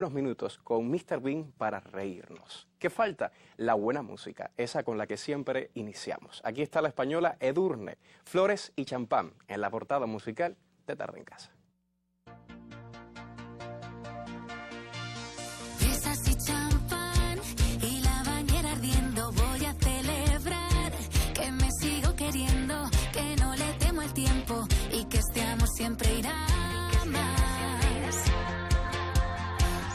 unos minutos con Mr. Bean para reírnos. ¿Qué falta? La buena música, esa con la que siempre iniciamos. Aquí está la española Edurne, Flores y Champán, en la portada musical de Tarde en Casa. Fresas y champán y la bañera ardiendo, voy a celebrar que me sigo queriendo, que no le temo al tiempo y que este amor siempre irá más.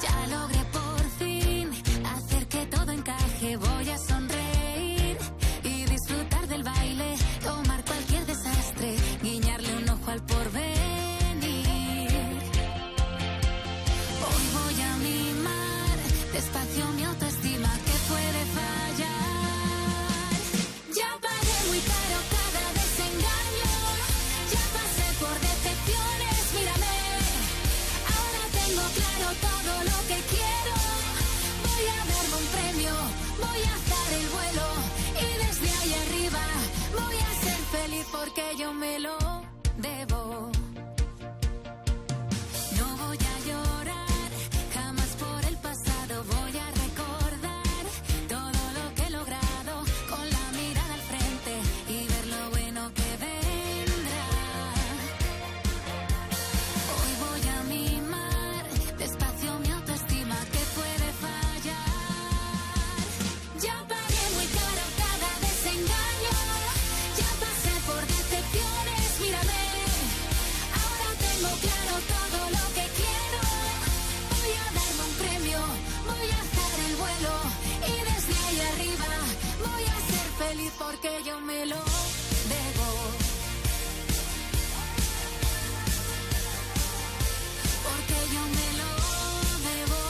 Ya logré por fin hacer que todo encaje, voy a sonreír y disfrutar del baile, tomar cualquier desastre, guiñarle un ojo al porvenir. Hoy voy a mimar despacio mi autoestima, que puede fallar. Ya pagué muy caro cada desengaño, ya pasé por decepciones, mírame. Ahora tengo claro todo lo que quiero, voy a darme un premio, voy a alzar el vuelo y desde ahí arriba voy a ser feliz porque yo me lo debo. No voy a llorar jamás por el pasado, voy a recordar todo lo que he logrado con la mirada al frente y ver lo bueno que vendrá. Hoy voy a mimar despacio mi autoestima, que puede fallar. Ya pagué muy caro cada desengaño, ya pasé por decepciones, mírame. Ahora tengo claro todo lo que quiero, voy a darme un premio, voy a alzar el vuelo y desde ahí arriba voy a ser feliz porque yo me lo debo. Porque yo me lo debo.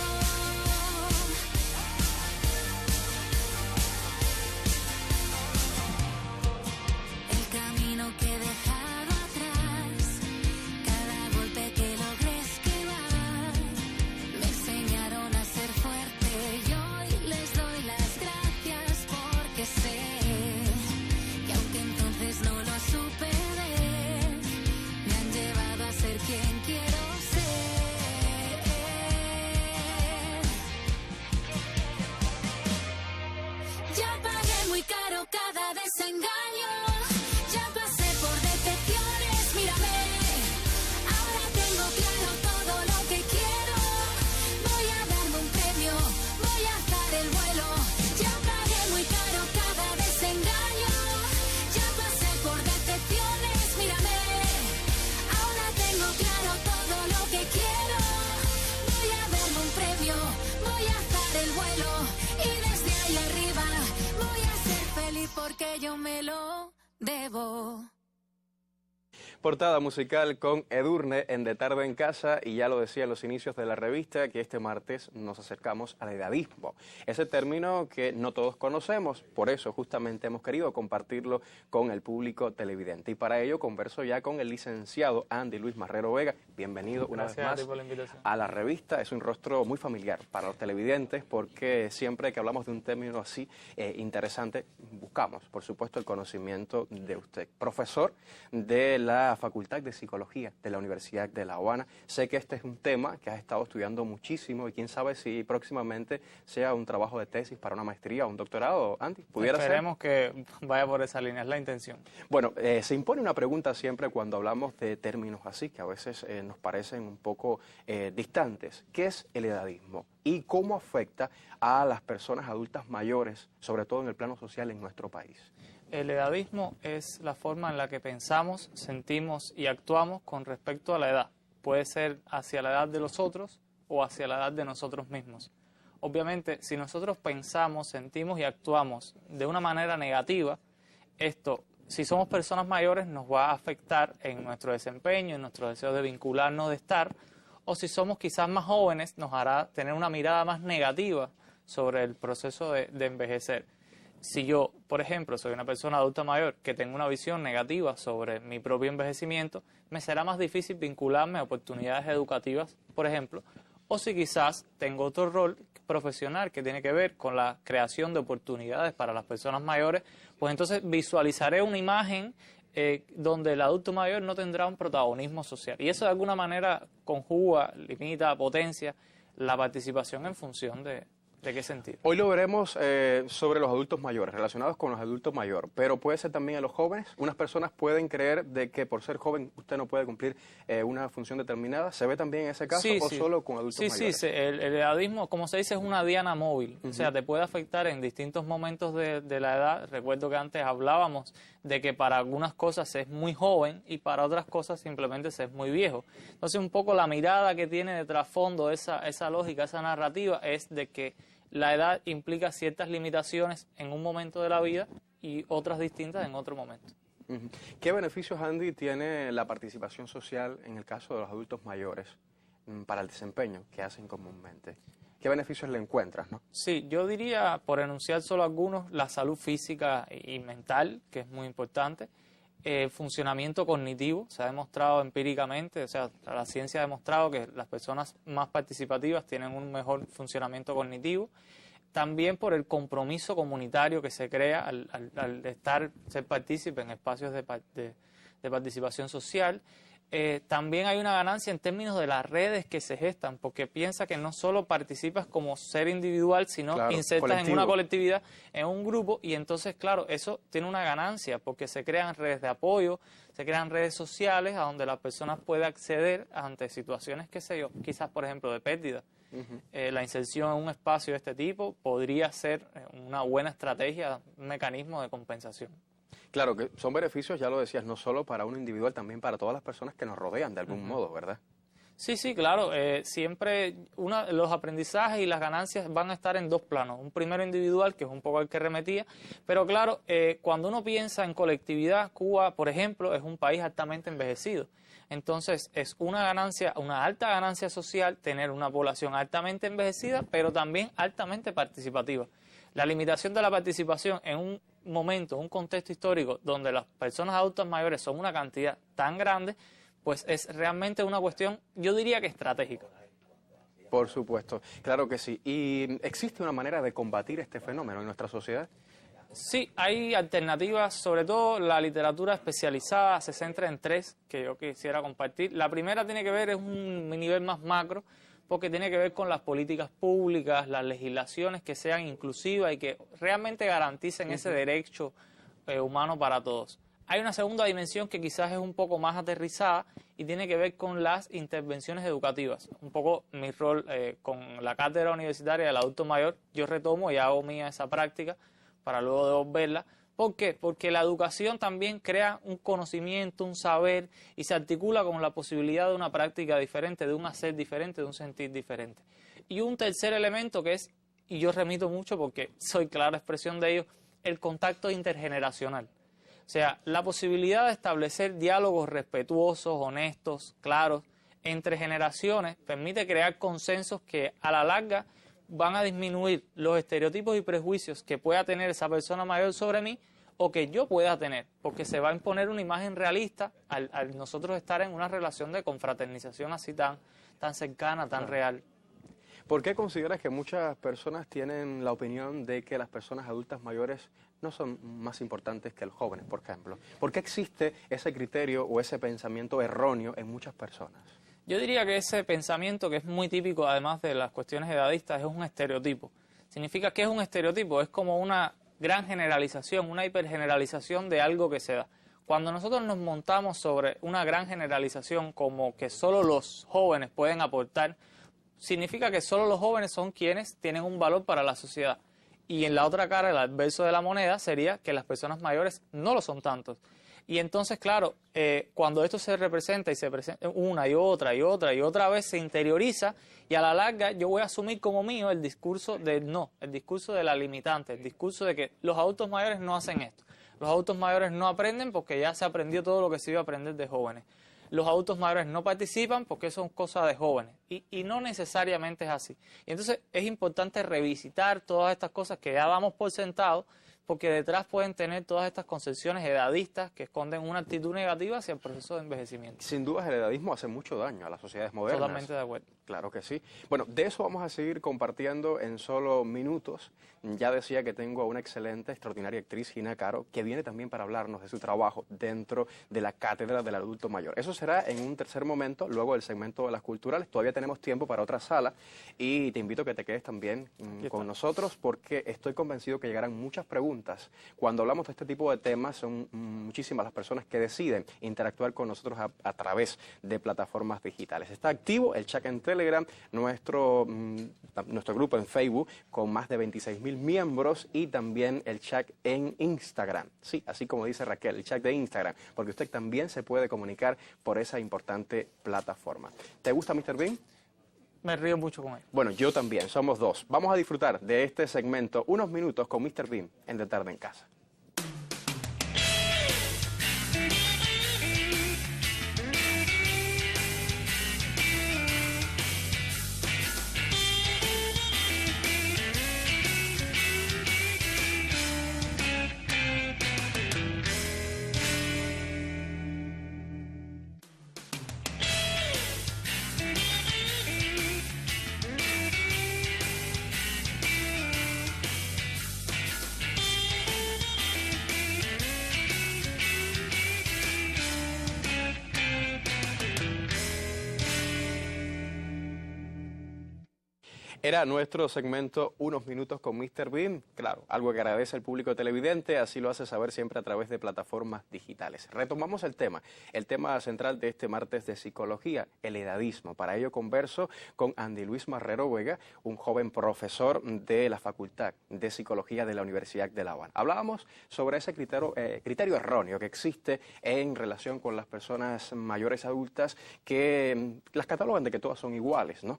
El camino que he dejado atrás, cada golpe que logré esquivar, me enseñaron a ser fuerte y hoy les doy las gracias porque sé que aunque entonces no lo supe ver, me han llevado a ser quien quiero ser. Ya pagué muy caro cada desengaño, ya pasé por decepciones, mírame. Ahora tengo claro todo lo que quiero, voy a darme un premio, voy a alzar el vuelo. Ya pagué muy caro cada desengaño, ya pasé por decepciones, mírame. Ahora tengo claro todo lo que quiero, voy a darme un premio, voy a alzar el vuelo y desde ahí arriba voy a ser feliz porque yo me lo debo. Portada musical con Edurne en De Tarde en Casa, y ya lo decía en los inicios de la revista que este martes nos acercamos al edadismo. Ese término que no todos conocemos, por eso justamente hemos querido compartirlo con el público televidente. Y para ello converso ya con el licenciado Andy Luis Marrero Vega. Bienvenido una vez más por la invitación. a la revista. Es un rostro muy familiar para los televidentes porque siempre que hablamos de un término así interesante, buscamos, por supuesto, el conocimiento de usted. Profesor de la Facultad de Psicología de la Universidad de La Habana. Sé que este es un tema que has estado estudiando muchísimo y quién sabe si próximamente sea un trabajo de tesis para una maestría o un doctorado, Andy. ¿Pudiera ser? Esperemos que vaya por esa línea, es la intención. Bueno, se impone una pregunta siempre cuando hablamos de términos así, que a veces nos parecen un poco distantes. ¿Qué es el edadismo? ¿Y cómo afecta a las personas adultas mayores, sobre todo en el plano social en nuestro país? El edadismo es la forma en la que pensamos, sentimos y actuamos con respecto a la edad. Puede ser hacia la edad de los otros o hacia la edad de nosotros mismos. Obviamente, si nosotros pensamos, sentimos y actuamos de una manera negativa, esto, si somos personas mayores, nos va a afectar en nuestro desempeño, en nuestro deseo de vincularnos, de estar, o si somos quizás más jóvenes, nos hará tener una mirada más negativa sobre el proceso de envejecer. Si yo, por ejemplo, soy una persona adulta mayor que tengo una visión negativa sobre mi propio envejecimiento, me será más difícil vincularme a oportunidades educativas, por ejemplo, o si quizás tengo otro rol profesional que tiene que ver con la creación de oportunidades para las personas mayores, pues entonces visualizaré una imagen donde el adulto mayor no tendrá un protagonismo social. Y eso de alguna manera conjuga, limita, potencia la participación en función de qué sentido. Hoy lo veremos sobre los adultos mayores, relacionados con los adultos mayores, pero puede ser también a los jóvenes. Unas personas pueden creer de que por ser joven usted no puede cumplir una función determinada. ¿Se ve también en ese caso o solo con adultos mayores? Sí, el edadismo, como se dice, es una diana móvil. O sea, te puede afectar en distintos momentos de la edad. Recuerdo que antes hablábamos de que para algunas cosas se es muy joven y para otras cosas simplemente se es muy viejo. Entonces, un poco la mirada que tiene de trasfondo esa lógica, esa narrativa, es de que la edad implica ciertas limitaciones en un momento de la vida y otras distintas en otro momento. ¿Qué beneficios, Andy, tiene la participación social en el caso de los adultos mayores para el desempeño que hacen comúnmente? ¿Qué beneficios le encuentras, no? Sí, yo diría, por enunciar solo algunos, la salud física y mental, que es muy importante. Funcionamiento cognitivo, se ha demostrado empíricamente, o sea, la ciencia ha demostrado que las personas más participativas tienen un mejor funcionamiento cognitivo. También por el compromiso comunitario que se crea al ser partícipe en espacios de participación social. También hay una ganancia en términos de las redes que se gestan, porque piensa que no solo participas como ser individual, sino insertas en una colectividad, en un grupo, y entonces, claro, eso tiene una ganancia, porque se crean redes de apoyo, se crean redes sociales a donde las personas pueden acceder ante situaciones, qué sé yo, quizás, por ejemplo, de pérdida. La inserción en un espacio de este tipo podría ser una buena estrategia, un mecanismo de compensación. Claro que son beneficios, ya lo decías, no solo para uno individual, también para todas las personas que nos rodean de algún modo, ¿verdad? Sí, claro. Siempre los aprendizajes y las ganancias van a estar en dos planos. Un primero individual, que es un poco el que remetía, pero claro, cuando uno piensa en colectividad, Cuba, por ejemplo, es un país altamente envejecido. Entonces, es una alta ganancia social tener una población altamente envejecida, pero también altamente participativa. La limitación de la participación en un momento, un contexto histórico donde las personas adultas mayores son una cantidad tan grande, pues es realmente una cuestión, yo diría que estratégica. Por supuesto, claro que sí. ¿Y existe una manera de combatir este fenómeno en nuestra sociedad? Sí, hay alternativas, sobre todo la literatura especializada se centra en tres que yo quisiera compartir. La primera tiene que ver, es un nivel más macro, porque tiene que ver con las políticas públicas, las legislaciones que sean inclusivas y que realmente garanticen ese derecho humano para todos. Hay una segunda dimensión que quizás es un poco más aterrizada y tiene que ver con las intervenciones educativas. Un poco mi rol con la cátedra universitaria del adulto mayor, yo retomo y hago mía esa práctica para luego devolverla. ¿Por qué? Porque la educación también crea un conocimiento, un saber y se articula con la posibilidad de una práctica diferente, de un hacer diferente, de un sentir diferente. Y un tercer elemento que es, y yo remito mucho porque soy clara expresión de ello, el contacto intergeneracional. O sea, la posibilidad de establecer diálogos respetuosos, honestos, claros, entre generaciones permite crear consensos que a la larga van a disminuir los estereotipos y prejuicios que pueda tener esa persona mayor sobre mí o que yo pueda tener, porque se va a imponer una imagen realista al nosotros estar en una relación de confraternización así tan cercana, tan real. ¿Por qué consideras que muchas personas tienen la opinión de que las personas adultas mayores no son más importantes que los jóvenes, por ejemplo? ¿Por qué existe ese criterio o ese pensamiento erróneo en muchas personas? Yo diría que ese pensamiento, que es muy típico además de las cuestiones edadistas, es un estereotipo. ¿Significa que es un estereotipo? Es como una gran generalización, una hipergeneralización de algo que se da. Cuando nosotros nos montamos sobre una gran generalización como que solo los jóvenes pueden aportar, significa que solo los jóvenes son quienes tienen un valor para la sociedad. Y en la otra cara, el adverso de la moneda, sería que las personas mayores no lo son tantos. Y entonces, claro, cuando esto se representa y se presenta una y otra vez se interioriza y a la larga yo voy a asumir como mío el discurso del no, el discurso de la limitante, el discurso de que los adultos mayores no hacen esto. Los adultos mayores no aprenden porque ya se aprendió todo lo que se iba a aprender de jóvenes. Los adultos mayores no participan porque son cosas de jóvenes y no necesariamente es así. Y entonces es importante revisitar todas estas cosas que ya damos por sentado, porque detrás pueden tener todas estas concepciones edadistas que esconden una actitud negativa hacia el proceso de envejecimiento. Sin duda, el edadismo hace mucho daño a las sociedades modernas. Totalmente de acuerdo. Claro que sí. Bueno, de eso vamos a seguir compartiendo en solo minutos. Ya decía que tengo a una excelente, extraordinaria actriz, Gina Caro, que viene también para hablarnos de su trabajo dentro de la cátedra del adulto mayor. Eso será en un tercer momento, luego del segmento de las culturales. Todavía tenemos tiempo para otra sala y te invito a que te quedes también con nosotros, porque estoy convencido que llegarán muchas preguntas. Cuando hablamos de este tipo de temas, son muchísimas las personas que deciden interactuar con nosotros a través de plataformas digitales. Está activo el chat en Telegram, nuestro grupo en Facebook con más de 26.000 miembros, y también el chat en Instagram. Sí, así como dice Raquel, el chat de Instagram, porque usted también se puede comunicar por esa importante plataforma. ¿Te gusta Mr. Bean? Me río mucho con él. Bueno, yo también, somos dos. Vamos a disfrutar de este segmento unos minutos con Mr. Bean en De Tarde en Casa. Era nuestro segmento Unos Minutos con Mr. Bean. Claro, algo que agradece el público televidente, así lo hace saber siempre a través de plataformas digitales. Retomamos el tema central de este martes de psicología, el edadismo. Para ello converso con Andy Luis Marrero Vega, un joven profesor de la Facultad de Psicología de la Universidad de La Habana. Hablábamos sobre ese criterio erróneo que existe en relación con las personas mayores adultas, que las catalogan de que todas son iguales, ¿no?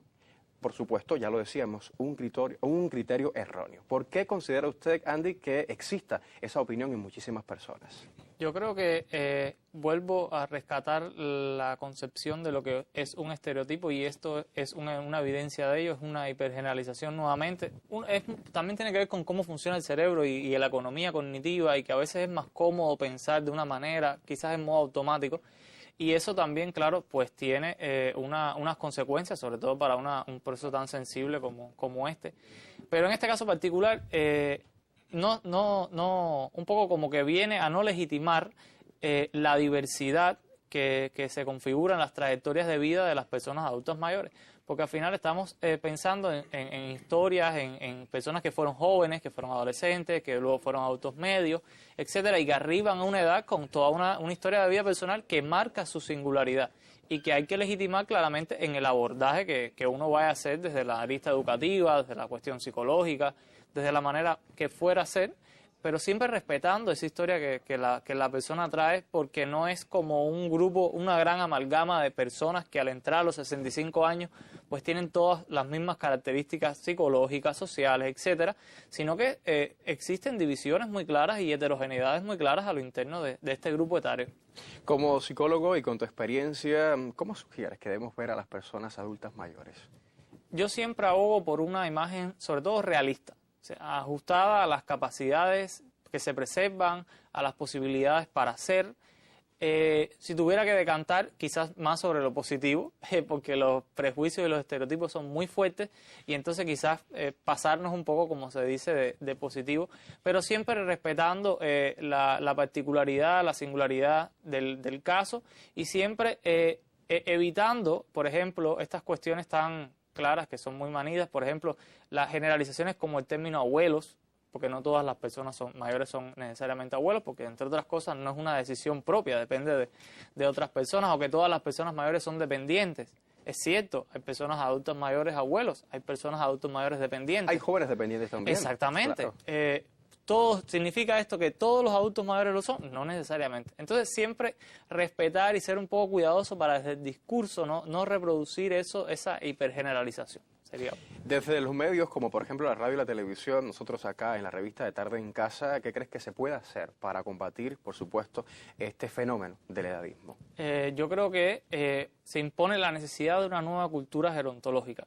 Por supuesto, ya lo decíamos, un criterio erróneo. ¿Por qué considera usted, Andy, que exista esa opinión en muchísimas personas? Yo creo que vuelvo a rescatar la concepción de lo que es un estereotipo, y esto es una evidencia de ello, es una hipergeneralización nuevamente. También tiene que ver con cómo funciona el cerebro y la economía cognitiva, y que a veces es más cómodo pensar de una manera, quizás en modo automático. Y eso también, claro, pues tiene unas consecuencias, sobre todo para un proceso tan sensible como este. Pero en este caso particular, un poco como que viene a no legitimar la diversidad que se configura en las trayectorias de vida de las personas adultas mayores. Porque al final estamos pensando en historias, en personas que fueron jóvenes, que fueron adolescentes, que luego fueron adultos medios, etcétera, y que arriban a una edad con toda una historia de vida personal que marca su singularidad y que hay que legitimar claramente en el abordaje que uno vaya a hacer desde la arista educativa, desde la cuestión psicológica, desde la manera que fuera a ser, pero siempre respetando esa historia que la persona trae, porque no es como un grupo, una gran amalgama de personas que al entrar a los 65 años pues tienen todas las mismas características psicológicas, sociales, etcétera, sino que existen divisiones muy claras y heterogeneidades muy claras a lo interno de este grupo etario. Como psicólogo y con tu experiencia, ¿cómo sugieres que debemos ver a las personas adultas mayores? Yo siempre abogo por una imagen, sobre todo realista, o sea, ajustada a las capacidades que se preservan, a las posibilidades para hacer. Si tuviera que decantar, quizás más sobre lo positivo, porque los prejuicios y los estereotipos son muy fuertes, y entonces quizás pasarnos un poco, como se dice, de positivo, pero siempre respetando la particularidad, la singularidad del caso, y siempre evitando, por ejemplo, estas cuestiones tan claras que son muy manidas, por ejemplo, las generalizaciones como el término abuelos, porque no todas las personas mayores son necesariamente abuelos, porque entre otras cosas no es una decisión propia, depende de otras personas, o que todas las personas mayores son dependientes. Es cierto, hay personas adultas mayores abuelos, hay personas adultos mayores dependientes. Hay jóvenes dependientes también. Exactamente. Claro. ¿Todo significa esto que todos los adultos mayores lo son? No necesariamente. Entonces siempre respetar y ser un poco cuidadoso para desde el discurso no reproducir esa hipergeneralización. Desde los medios, como por ejemplo la radio y la televisión, nosotros acá en la revista de Tarde en Casa, ¿qué crees que se puede hacer para combatir, por supuesto, este fenómeno del edadismo? Yo creo que se impone la necesidad de una nueva cultura gerontológica.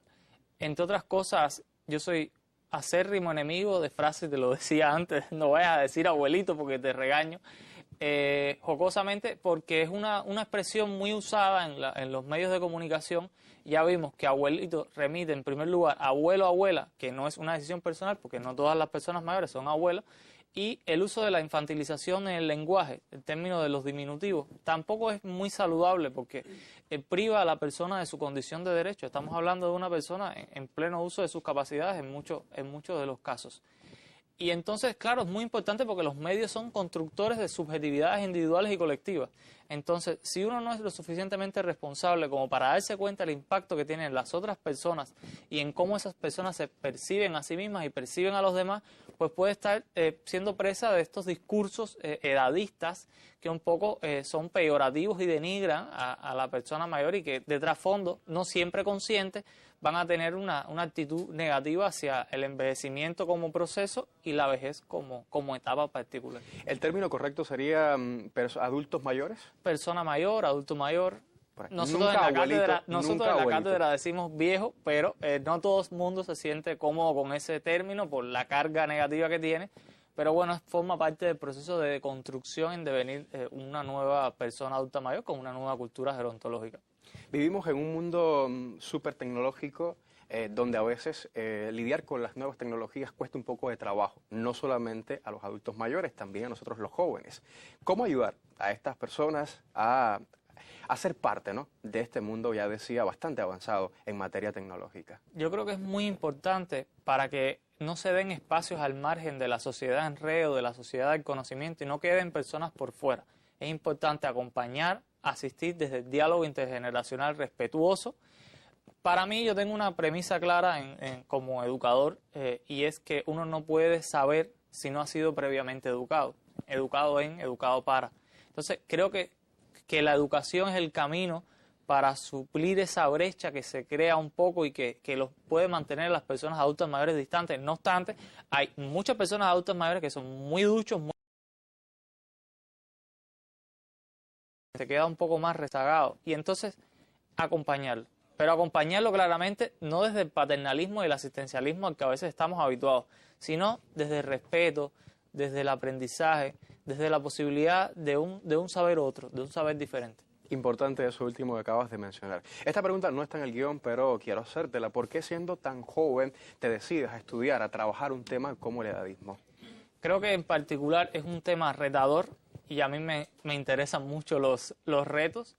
Entre otras cosas, yo soy acérrimo enemigo de frases, te lo decía antes, no vayas a decir abuelito porque te regaño, jocosamente, porque es una expresión muy usada en los medios de comunicación. Ya vimos que abuelito remite en primer lugar a abuelo, abuela, que no es una decisión personal porque no todas las personas mayores son abuelas, y el uso de la infantilización en el lenguaje, el término de los diminutivos, tampoco es muy saludable porque priva a la persona de su condición de derecho. Estamos hablando de una persona en pleno uso de sus capacidades en muchos de los casos. Y entonces, claro, es muy importante porque los medios son constructores de subjetividades individuales y colectivas. Entonces, si uno no es lo suficientemente responsable como para darse cuenta del impacto que tienen las otras personas y en cómo esas personas se perciben a sí mismas y perciben a los demás, pues puede estar siendo presa de estos discursos edadistas que un poco son peyorativos y denigran a la persona mayor y que de trasfondo, no siempre consciente, van a tener una actitud negativa hacia el envejecimiento como proceso y la vejez como etapa particular. ¿El término correcto sería adultos mayores? Persona mayor, adulto mayor. Nosotros Nunca en la cátedra decimos viejo, pero no todo el mundo se siente cómodo con ese término por la carga negativa que tiene. Pero bueno, forma parte del proceso de construcción en devenir una nueva persona adulta mayor con una nueva cultura gerontológica. Vivimos en un mundo súper tecnológico donde a veces lidiar con las nuevas tecnologías cuesta un poco de trabajo, no solamente a los adultos mayores, también a nosotros los jóvenes. ¿Cómo ayudar a estas personas a ser parte, ¿no?, de este mundo, ya decía, bastante avanzado en materia tecnológica? Yo creo que es muy importante para que no se den espacios al margen de la sociedad en red o de la sociedad del conocimiento y no queden personas por fuera. Es importante acompañar, asistir desde el diálogo intergeneracional respetuoso. Para mí, yo tengo una premisa clara como educador y es que uno no puede saber si no ha sido previamente educado. Educado para. Entonces, creo que la educación es el camino para suplir esa brecha que se crea un poco y que los puede mantener a las personas adultas mayores distantes. No obstante, hay muchas personas adultas mayores que son muy duchos, se queda un poco más rezagado y entonces acompañarlo, pero acompañarlo claramente no desde el paternalismo y el asistencialismo al que a veces estamos habituados, sino desde el respeto, desde el aprendizaje, desde la posibilidad de un saber otro, de un saber diferente. Importante eso último que acabas de mencionar. Esta pregunta no está en el guión, pero quiero hacértela. ¿Por qué siendo tan joven te decides a estudiar, a trabajar un tema como el edadismo? Creo que en particular es un tema retador y a mí me interesan mucho los retos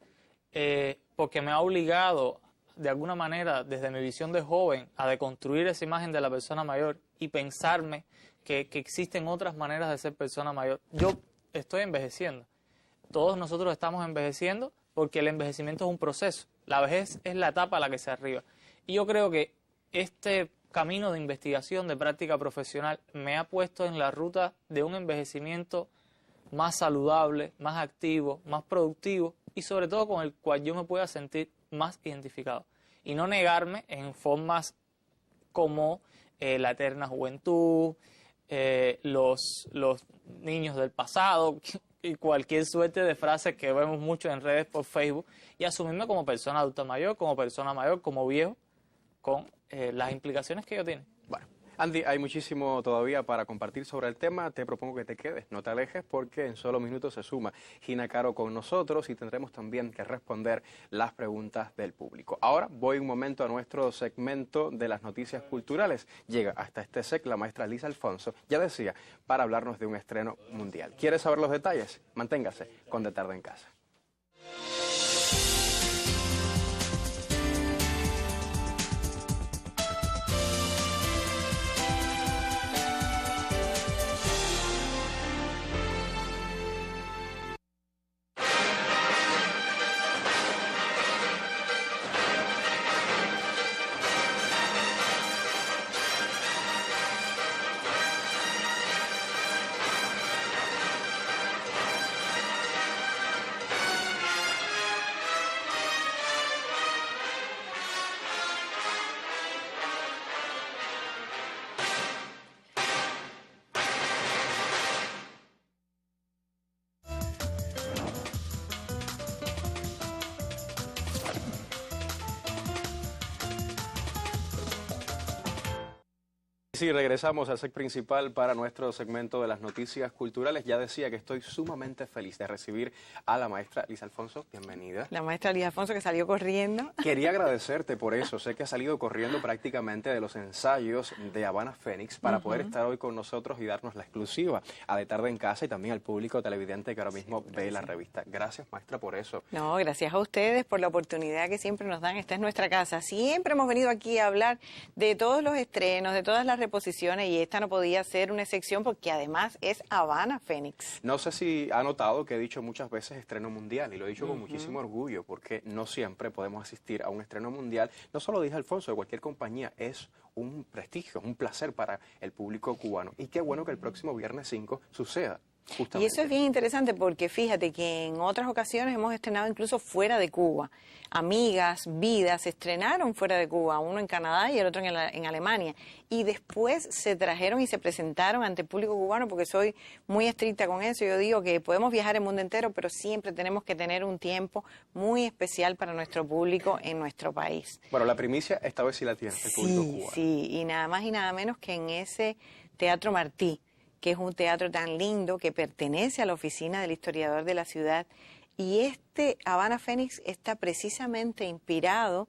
porque me ha obligado de alguna manera desde mi visión de joven a deconstruir esa imagen de la persona mayor y pensarme que existen otras maneras de ser persona mayor. Yo estoy envejeciendo, todos nosotros estamos envejeciendo porque el envejecimiento es un proceso, la vejez es la etapa a la que se arriba y yo creo que este camino de investigación, de práctica profesional, me ha puesto en la ruta de un envejecimiento más saludable, más activo, más productivo y sobre todo con el cual yo me pueda sentir más identificado. Y no negarme en formas como la eterna juventud, los niños del pasado y cualquier suerte de frases que vemos mucho en redes por Facebook y asumirme como persona adulta mayor, como viejo, con las implicaciones que ello tiene. Bueno, Andy, hay muchísimo todavía para compartir sobre el tema. Te propongo que te quedes, no te alejes, porque en solo minutos se suma Gina Caro con nosotros y tendremos también que responder las preguntas del público. Ahora voy un momento a nuestro segmento de las noticias culturales. Llega hasta este SEC la maestra Lisa Alfonso, ya decía, para hablarnos de un estreno mundial. ¿Quieres saber los detalles? Manténgase con De Tarde en Casa. Sí, regresamos al set principal para nuestro segmento de las noticias culturales. Ya decía que estoy sumamente feliz de recibir a la maestra Liz Alfonso. Bienvenida. La maestra Liz Alfonso, que salió corriendo. Quería agradecerte por eso. Sé que ha salido corriendo prácticamente de los ensayos de Habana Fénix para poder estar hoy con nosotros y darnos la exclusiva a De Tarde en Casa y también al público televidente que ahora mismo ve la revista. Gracias, maestra, por eso. No, gracias a ustedes por la oportunidad que siempre nos dan. Esta es nuestra casa. Siempre hemos venido aquí a hablar de todos los estrenos, de todas las reposiciones, y esta no podía ser una excepción porque además es Habana Fénix. No sé si ha notado que he dicho muchas veces estreno mundial, y lo he dicho con muchísimo orgullo, porque no siempre podemos asistir a un estreno mundial. No solo dije Alfonso, de cualquier compañía, es un prestigio, es un placer para el público cubano. Y qué bueno que el próximo viernes 5 suceda. Justamente. Y eso es bien interesante porque fíjate que en otras ocasiones hemos estrenado incluso fuera de Cuba. Amigas, Vidas, se estrenaron fuera de Cuba, uno en Canadá y el otro en Alemania. Y después se trajeron y se presentaron ante el público cubano, porque soy muy estricta con eso. Yo digo que podemos viajar el mundo entero, pero siempre tenemos que tener un tiempo muy especial para nuestro público en nuestro país. Bueno, la primicia esta vez sí la tiene el público cubano. Sí, y nada más y nada menos que en ese Teatro Martí, que es un teatro tan lindo que pertenece a la oficina del historiador de la ciudad. Y este Habana Fénix está precisamente inspirado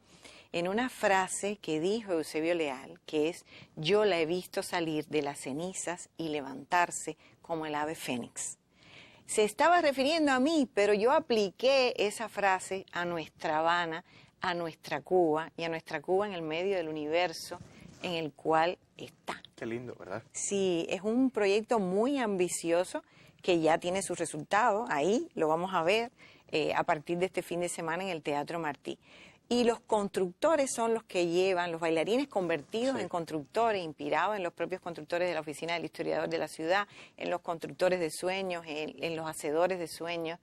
en una frase que dijo Eusebio Leal, que es: yo la he visto salir de las cenizas y levantarse como el ave fénix. Se estaba refiriendo a mí, pero yo apliqué esa frase a nuestra Habana, a nuestra Cuba, y a nuestra Cuba en el medio del universo en el cual está. Qué lindo, ¿verdad? Sí, es un proyecto muy ambicioso que ya tiene su resultado. Ahí lo vamos a ver a partir de este fin de semana en el Teatro Martí. Y los constructores son los que llevan, los bailarines convertidos en constructores, inspirados en los propios constructores de la oficina del historiador de la ciudad, en los constructores de sueños, en los hacedores de sueños.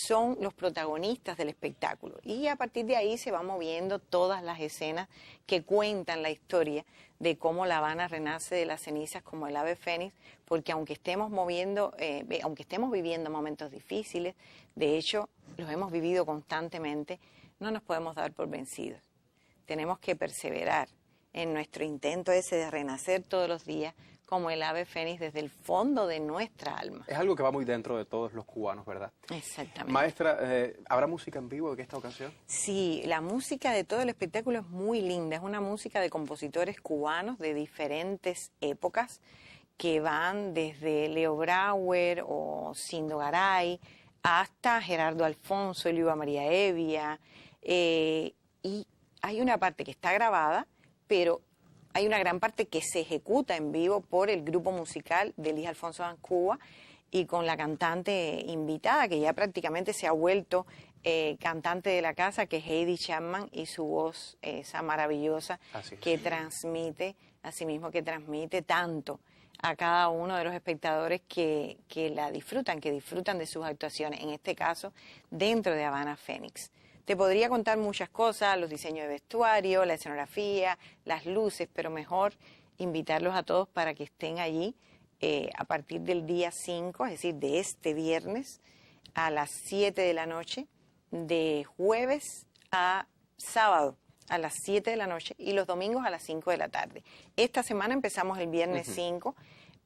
Son los protagonistas del espectáculo, y a partir de ahí se van moviendo todas las escenas que cuentan la historia de cómo La Habana renace de las cenizas como el ave fénix, porque aunque estemos viviendo momentos difíciles, de hecho los hemos vivido constantemente, no nos podemos dar por vencidos. Tenemos que perseverar en nuestro intento ese de renacer todos los días como el ave fénix desde el fondo de nuestra alma. Es algo que va muy dentro de todos los cubanos, ¿verdad? Exactamente. Maestra, ¿habrá música en vivo en esta ocasión? Sí, la música de todo el espectáculo es muy linda. Es una música de compositores cubanos de diferentes épocas que van desde Leo Brauer o Sindo Garay hasta Gerardo Alfonso, Elba María Evia. Y hay una parte que está grabada, pero hay una gran parte que se ejecuta en vivo por el grupo musical de Liz Alfonso en Cuba y con la cantante invitada, que ya prácticamente se ha vuelto cantante de la casa, que es Heidi Chapman, y su voz esa maravillosa que transmite, asimismo que transmite tanto a cada uno de los espectadores que la disfrutan, que disfrutan de sus actuaciones, en este caso dentro de Habana Fénix. Te podría contar muchas cosas, los diseños de vestuario, la escenografía, las luces, pero mejor invitarlos a todos para que estén allí a partir del día 5, es decir, de este viernes a las 7 de la noche, de jueves a sábado a las 7 de la noche y los domingos a las 5 de la tarde. Esta semana empezamos el viernes 5,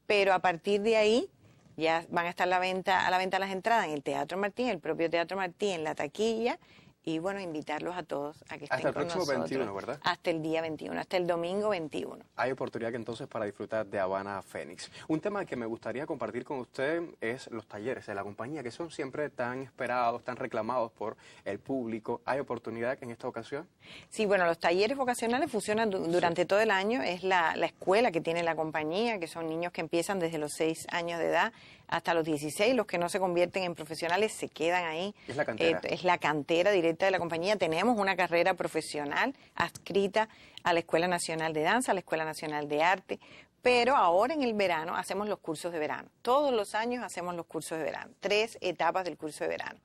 pero a partir de ahí ya van a estar a la venta las entradas en el Teatro Martí, en el propio Teatro Martí, en la taquilla. Y bueno, invitarlos a todos a que estén con nosotros. Hasta el próximo 21, ¿verdad? Hasta el día 21, hasta el domingo 21. Hay oportunidad que entonces para disfrutar de Habana Fénix. Un tema que me gustaría compartir con usted es los talleres de la compañía, que son siempre tan esperados, tan reclamados por el público. ¿Hay oportunidad en esta ocasión? Sí, bueno, los talleres vocacionales funcionan durante todo el año. Es la escuela que tiene la compañía, que son niños que empiezan desde los 6 años de edad hasta los 16. Los que no se convierten en profesionales se quedan ahí. Es la cantera. Es la cantera directa de la compañía. Tenemos una carrera profesional adscrita a la Escuela Nacional de Danza, a la Escuela Nacional de Arte, pero ahora en el verano hacemos los cursos de verano. Todos los años hacemos los cursos de verano, 3 etapas del curso de verano.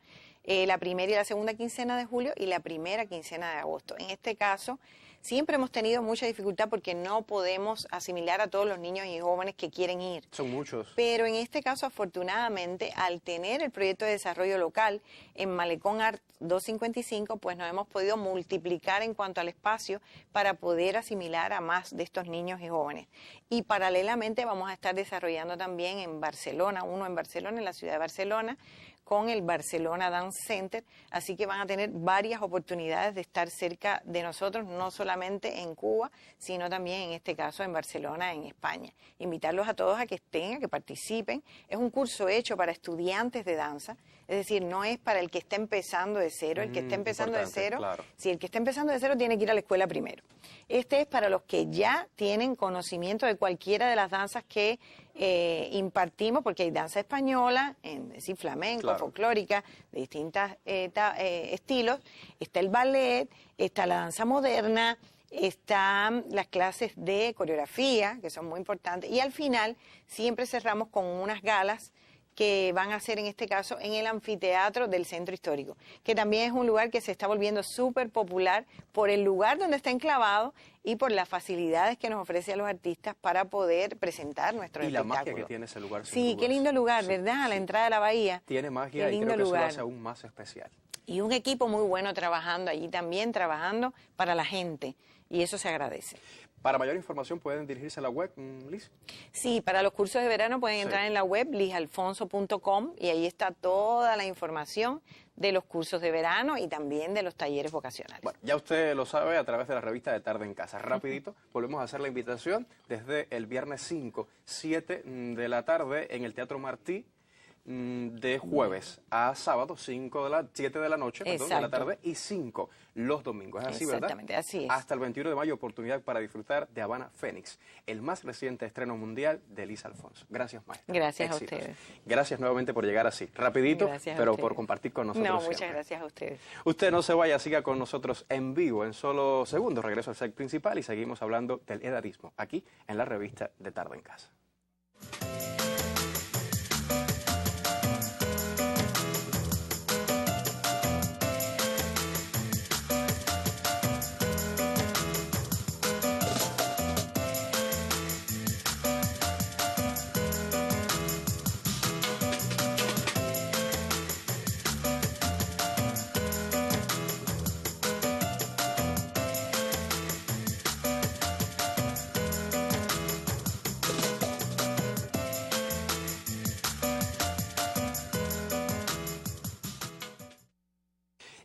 La primera y la segunda quincena de julio y la primera quincena de agosto. En este caso Siempre hemos tenido mucha dificultad porque no podemos asimilar a todos los niños y jóvenes que quieren ir. Son muchos. Pero en este caso, afortunadamente, al tener el proyecto de desarrollo local en Malecón Art 255, pues nos hemos podido multiplicar en cuanto al espacio para poder asimilar a más de estos niños y jóvenes. Y paralelamente vamos a estar desarrollando también en Barcelona, uno en Barcelona, en la ciudad de Barcelona, con el Barcelona Dance Center, así que van a tener varias oportunidades de estar cerca de nosotros, no solamente en Cuba, sino también en este caso en Barcelona, en España. Invitarlos a todos a que estén, a que participen. Es un curso hecho para estudiantes de danza, es decir, no es para el que está empezando de cero. El que está empezando de cero, claro. Si el que está empezando de cero tiene que ir a la escuela primero. Este es para los que ya tienen conocimiento de cualquiera de las danzas que impartimos, porque hay danza española, es decir, flamenco, claro, folclórica, de distintos estilos. Está el ballet, está la danza moderna, están las clases de coreografía, que son muy importantes, y al final siempre cerramos con unas galas que van a ser en este caso en el anfiteatro del Centro Histórico, que también es un lugar que se está volviendo súper popular por el lugar donde está enclavado y por las facilidades que nos ofrece a los artistas para poder presentar nuestros Y la espectáculos. magia que tiene ese lugar. sin Sí, dudas. qué lindo lugar, Sí, ¿verdad? A la sí. entrada de la bahía. Tiene magia Qué y lindo creo que eso lo lugar. hace aún más especial. Y un equipo muy bueno trabajando allí también, trabajando para la gente. Y eso se agradece. Para mayor información pueden dirigirse a la web, Liz. Sí, para los cursos de verano pueden Sí. entrar en la web lisalfonso.com y ahí está toda la información de los cursos de verano y también de los talleres vocacionales. Bueno, ya usted lo sabe a través de la revista de Tarde en Casa. Rapidito, volvemos a hacer la invitación desde el viernes 5, 7 de la tarde en el Teatro Martí, de jueves a sábado, 7 de la noche, de la Exacto. tarde, y 5 los domingos. ¿Es así, verdad? Exactamente, así es. Hasta el 21 de mayo, oportunidad para disfrutar de Habana Fénix, el más reciente estreno mundial de Liz Alfonso. Gracias, maestra. Gracias Éxitos. a ustedes. Gracias nuevamente por llegar así, rapidito, Gracias a pero ustedes. por compartir con nosotros No, muchas siempre. gracias a ustedes. Usted no se vaya, siga con nosotros en vivo. En solo segundos regreso al set principal y seguimos hablando del edadismo, aquí en la revista de Tarde en Casa.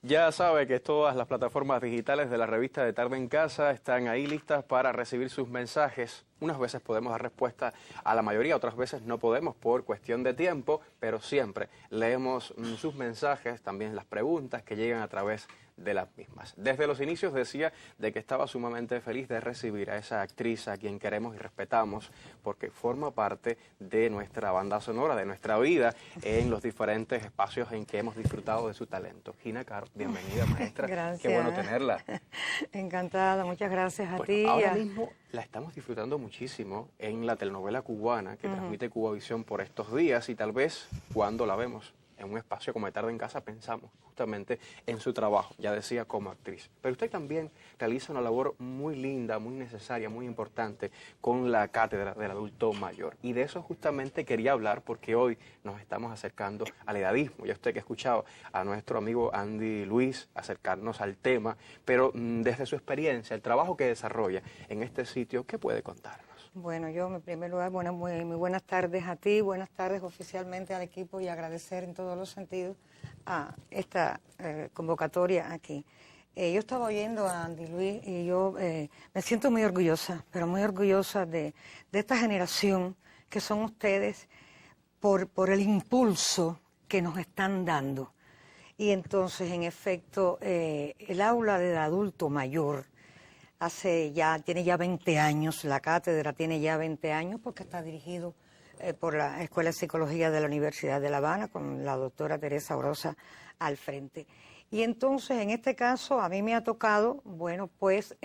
Ya sabe que todas las plataformas digitales de la revista de Tarde en Casa están ahí listas para recibir sus mensajes. Unas veces podemos dar respuesta a la mayoría, otras veces no podemos por cuestión de tiempo, pero siempre leemos sus mensajes, también las preguntas que llegan a través de las mismas. Desde los inicios decía de que estaba sumamente feliz de recibir a esa actriz a quien queremos y respetamos porque forma parte de nuestra banda sonora, de nuestra vida en los diferentes espacios en que hemos disfrutado de su talento. Gina Caro, bienvenida, maestra. Gracias. Qué bueno tenerla. Encantada, muchas gracias a Bueno, ti. ahora mismo la estamos disfrutando muchísimo en la telenovela cubana que transmite Cubavisión por estos días y tal vez cuando la vemos en un espacio como de Tarde en Casa pensamos justamente en su trabajo, ya decía, como actriz. Pero usted también realiza una labor muy linda, muy necesaria, muy importante con la cátedra del adulto mayor. Y de eso justamente quería hablar porque hoy nos estamos acercando al edadismo. Ya usted que ha escuchado a nuestro amigo Andy Luis acercarnos al tema, pero desde su experiencia, el trabajo que desarrolla en este sitio, ¿qué puede contarnos? Bueno, yo en primer lugar, muy buenas tardes a ti, buenas tardes oficialmente al equipo y agradecer en todos los sentidos a esta convocatoria aquí. Yo estaba oyendo a Andy Luis y yo me siento muy orgullosa, pero muy orgullosa de esta generación que son ustedes por el impulso que nos están dando. Y entonces, en efecto, el aula del adulto mayor tiene ya 20 años, la cátedra tiene ya 20 años porque está dirigido por la Escuela de Psicología de la Universidad de La Habana con la doctora Teresa Orosa al frente. Y entonces, en este caso, a mí me ha tocado, bueno, pues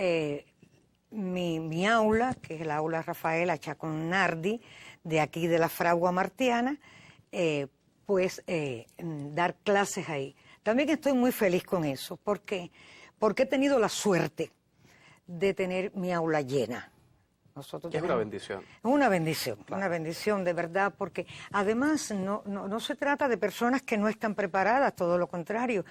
mi aula, que es el aula Rafaela Chacón Nardi, de aquí de la Fragua Martiana, dar clases ahí. También estoy muy feliz con eso, porque he tenido la suerte de tener mi aula llena. Nosotros Es una bendición. Una bendición de verdad, porque además no se trata de personas que no están preparadas, todo lo contrario.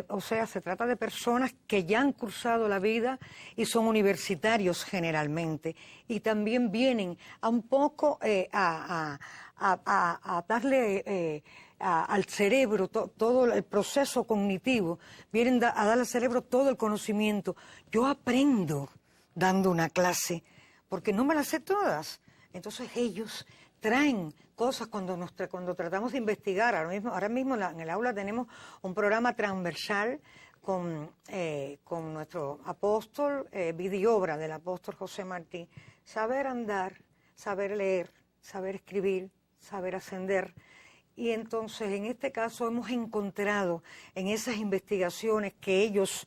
O sea, se trata de personas que ya han cursado la vida y son universitarios generalmente, y también vienen a un poco a darle al cerebro todo el proceso cognitivo, vienen a darle al cerebro todo el conocimiento. Yo aprendo dando una clase, porque no me las sé todas. Entonces ellos traen cosas cuando tratamos de investigar. Ahora mismo en el aula tenemos un programa transversal con nuestro apóstol, vida y obra del apóstol José Martí. Saber andar, saber leer, saber escribir, saber ascender. Y entonces en este caso hemos encontrado en esas investigaciones que ellos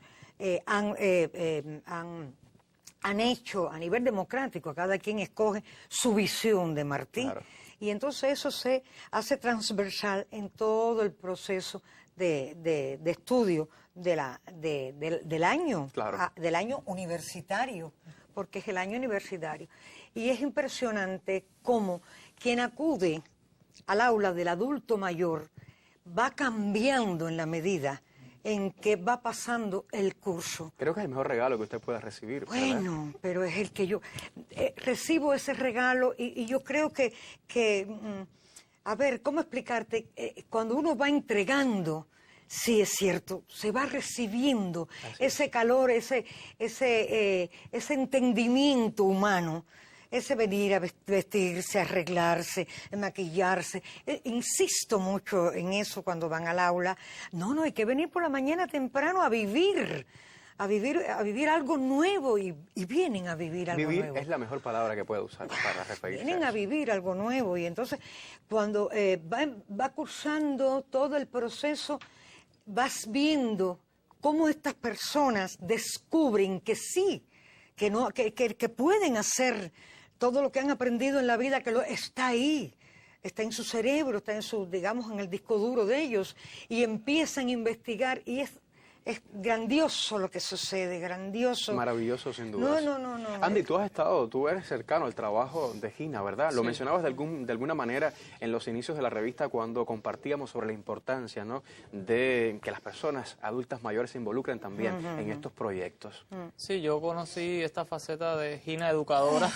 han hecho a nivel democrático, cada quien escoge su visión de Martí, claro. Y entonces eso se hace transversal en todo el proceso de estudio del año, claro. Del año universitario, porque es el año universitario. Y es impresionante cómo quien acude al aula del adulto mayor va cambiando en la medida en que va pasando el curso. Creo que es el mejor regalo que usted pueda recibir. Bueno, ¿verdad? Pero es el que yo recibo ese regalo y yo creo que a ver, ¿cómo explicarte? Cuando uno va entregando, sí es cierto, se va recibiendo ese calor, ese entendimiento humano. Ese venir a vestirse, arreglarse, maquillarse. Insisto mucho en eso cuando van al aula. No, hay que venir por la mañana temprano a vivir algo nuevo y vienen a vivir algo nuevo. Vivir es la mejor palabra que puede usar para referirse. Vienen a vivir algo nuevo y entonces cuando va cursando todo el proceso, vas viendo cómo estas personas descubren que sí, que pueden hacer todo lo que han aprendido en la vida, que está ahí, está en su cerebro, está digamos, en el disco duro de ellos, y empiezan a investigar, y es grandioso lo que sucede, grandioso. Maravilloso, sin duda. No. Andy, tú eres cercano al trabajo de Gina, ¿verdad? Lo mencionabas de alguna manera en los inicios de la revista cuando compartíamos sobre la importancia, ¿no?, de que las personas adultas mayores se involucren también en estos proyectos. Sí, yo conocí esta faceta de Gina educadora,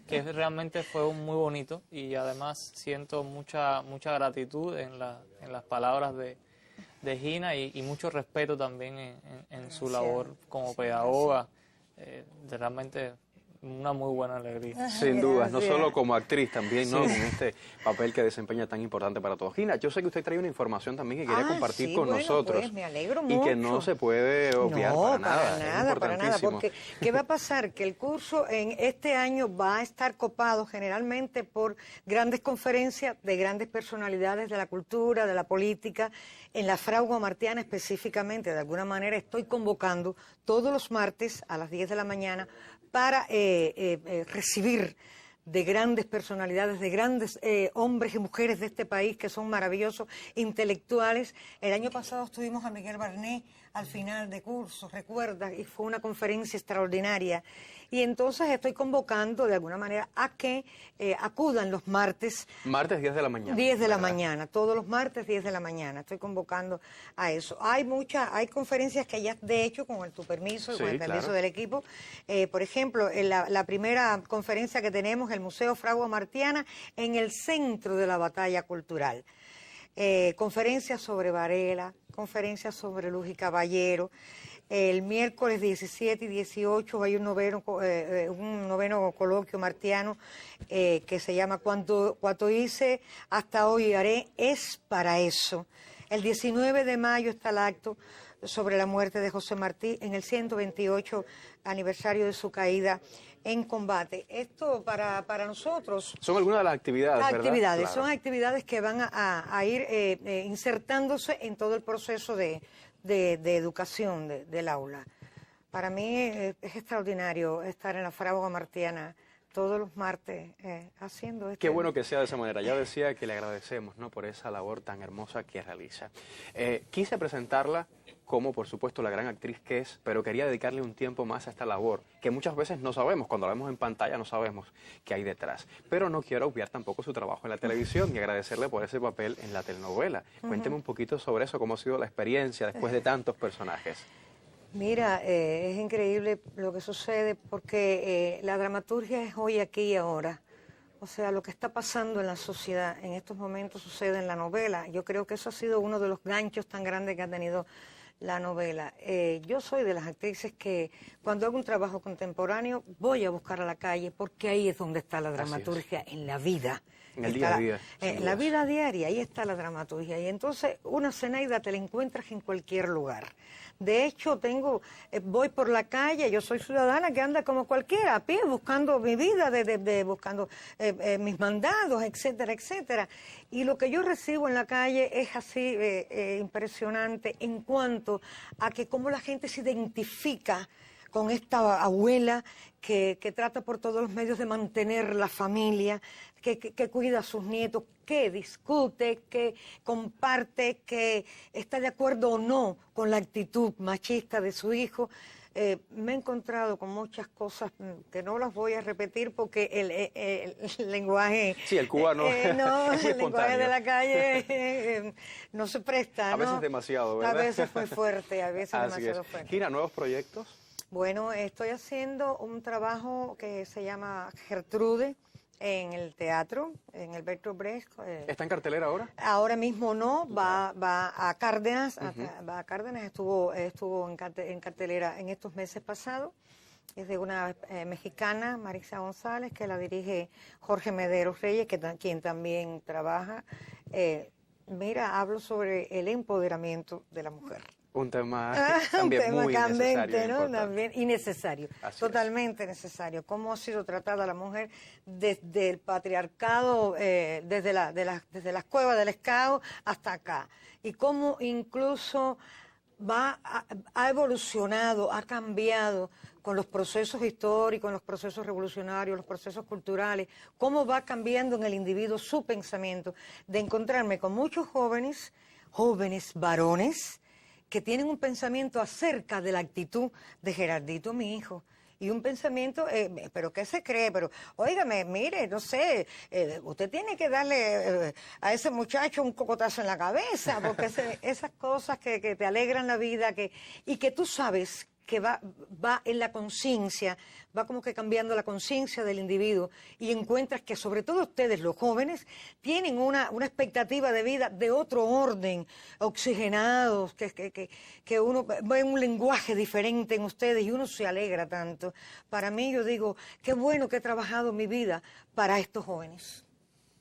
que realmente fue muy bonito, y además siento mucha gratitud en las palabras de Gina y mucho respeto también en su labor como pedagoga. Realmente una muy buena alegría. Sin duda, no solo como actriz también, ¿no?, con este papel que desempeña tan importante para todos. Gina, yo sé que usted trae una información también que quería compartir con nosotros. Pues, me alegro mucho. Y que no se puede obviar para nada, porque ¿qué va a pasar? Que el curso en este año va a estar copado generalmente por grandes conferencias de grandes personalidades de la cultura, de la política. En la Fragua Martiana específicamente, de alguna manera, estoy convocando todos los martes a las 10 de la mañana para recibir de grandes personalidades, de grandes hombres y mujeres de este país que son maravillosos, intelectuales. El año pasado estuvimos a Miguel Barné al final de curso, recuerda, y fue una conferencia extraordinaria. Y entonces estoy convocando de alguna manera a que acudan los martes. Martes 10 de la mañana. 10 de la mañana, todos los martes 10 de la mañana. Estoy convocando a eso. Hay conferencias que ya, de hecho, con tu permiso y con el permiso del equipo. Por ejemplo, en la primera conferencia que tenemos, el Museo Fragua Martiana, en el centro de la batalla cultural. Conferencias sobre Varela, conferencias sobre Luz y Caballero. El miércoles 17 y 18 hay un noveno coloquio martiano que se llama Cuanto hice hasta hoy haré es para eso. El 19 de mayo está el acto sobre la muerte de José Martí en el 128 aniversario de su caída en combate. Esto para nosotros... Son algunas de las actividades, ¿verdad? Claro. Son actividades que van a ir insertándose en todo el proceso de educación del aula. Para mí es extraordinario estar en la Fragua Martiana todos los martes haciendo esto. Qué bueno que sea de esa manera. Ya decía que le agradecemos, ¿no?, por esa labor tan hermosa que realiza. Quise presentarla como, por supuesto, la gran actriz que es, pero quería dedicarle un tiempo más a esta labor, que muchas veces no sabemos, cuando la vemos en pantalla no sabemos qué hay detrás. Pero no quiero obviar tampoco su trabajo en la televisión y agradecerle por ese papel en la telenovela. Cuénteme un poquito sobre eso, cómo ha sido la experiencia después de tantos personajes. Mira, es increíble lo que sucede porque la dramaturgia es hoy, aquí y ahora. O sea, lo que está pasando en la sociedad en estos momentos sucede en la novela. Yo creo que eso ha sido uno de los ganchos tan grandes que ha tenido la novela. Yo soy de las actrices que cuando hago un trabajo contemporáneo voy a buscar a la calle porque ahí es donde está la dramaturgia, en la vida. En el día a día. En la vida diaria, ahí está la dramaturgia. Y entonces una Zeneida te la encuentras en cualquier lugar. De hecho, voy por la calle, yo soy ciudadana que anda como cualquiera, a pie, buscando mi vida, buscando mis mandados, etcétera, etcétera. Y lo que yo recibo en la calle es así impresionante en cuanto a que cómo la gente se identifica con esta abuela que trata por todos los medios de mantener la familia, que cuida a sus nietos, que discute, que comparte, que está de acuerdo o no con la actitud machista de su hijo. Me he encontrado con muchas cosas que no las voy a repetir porque el lenguaje... Sí, el cubano no, es muy el lenguaje de la calle no se presta, A ¿no? veces demasiado, ¿verdad? A veces muy fuerte, a veces Así demasiado es. fuerte. Gina, ¿nuevos proyectos? Bueno, estoy haciendo un trabajo que se llama Gertrude en el teatro, en el Bertolt Brecht. ¿Está en cartelera ahora? Ahora mismo no, va a Cárdenas, va a Cárdenas, estuvo en cartelera en estos meses pasados. Es de una mexicana, Marisa González, que la dirige Jorge Mederos Reyes, quien también trabaja. Mira, hablo sobre el empoderamiento de la mujer. Un tema también muy candente, necesario, ¿no? También, y necesario, Así totalmente necesario. Cómo ha sido tratada la mujer desde el patriarcado, desde las cuevas del Escao hasta acá. Y cómo incluso ha evolucionado, ha cambiado con los procesos históricos, los procesos revolucionarios, los procesos culturales, cómo va cambiando en el individuo su pensamiento, de encontrarme con muchos jóvenes varones, que tienen un pensamiento acerca de la actitud de Gerardito, mi hijo, y un pensamiento, pero ¿qué se cree? Pero, óigame, mire, no sé, usted tiene que darle a ese muchacho un cocotazo en la cabeza, porque esas cosas que te alegran la vida, y que tú sabes que va en la conciencia, va como que cambiando la conciencia del individuo, y encuentras que sobre todo ustedes, los jóvenes, tienen una expectativa de vida de otro orden, oxigenados, que uno ve un lenguaje diferente en ustedes y uno se alegra tanto. Para mí, yo digo, qué bueno que he trabajado mi vida para estos jóvenes.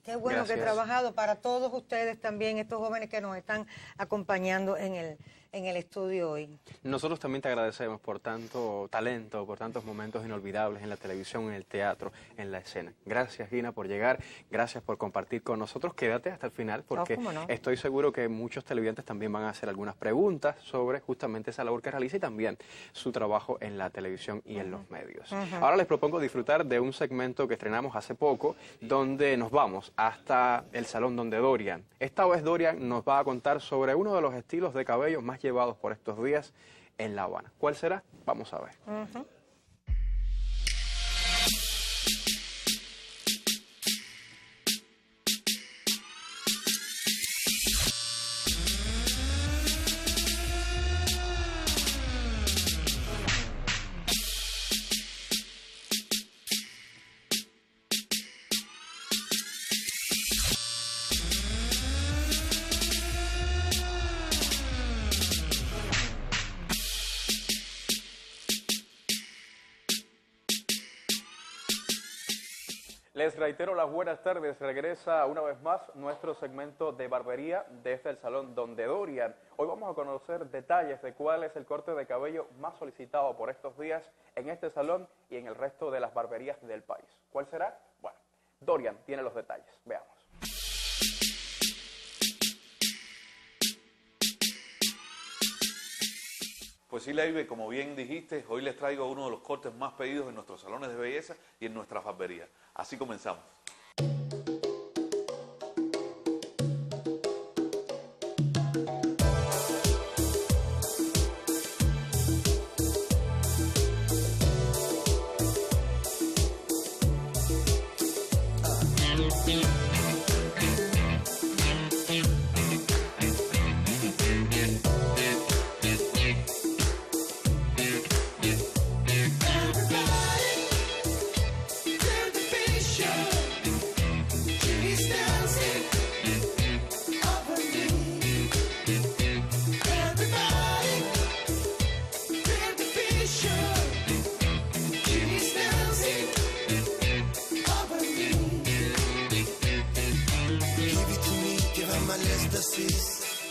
Qué bueno que he trabajado para todos ustedes también, estos jóvenes que nos están acompañando en el estudio hoy. Nosotros también te agradecemos por tanto talento, por tantos momentos inolvidables en la televisión, en el teatro, en la escena. Gracias, Gina, por llegar, gracias por compartir con nosotros. Quédate hasta el final porque estoy seguro que muchos televidentes también van a hacer algunas preguntas sobre justamente esa labor que realiza y también su trabajo en la televisión y en los medios. Ahora les propongo disfrutar de un segmento que estrenamos hace poco, donde nos vamos hasta el Salón Donde Dorian. Esta vez Dorian nos va a contar sobre uno de los estilos de cabello más llevados por estos días en La Habana. ¿Cuál será? Vamos a ver. Les reitero las buenas tardes. Regresa una vez más nuestro segmento de barbería desde el Salón Donde Dorian. Hoy vamos a conocer detalles de cuál es el corte de cabello más solicitado por estos días en este salón y en el resto de las barberías del país. ¿Cuál será? Bueno, Dorian tiene los detalles. Veamos. Pues sí, Leibe, como bien dijiste, hoy les traigo uno de los cortes más pedidos en nuestros salones de belleza y en nuestras barberías. Así comenzamos.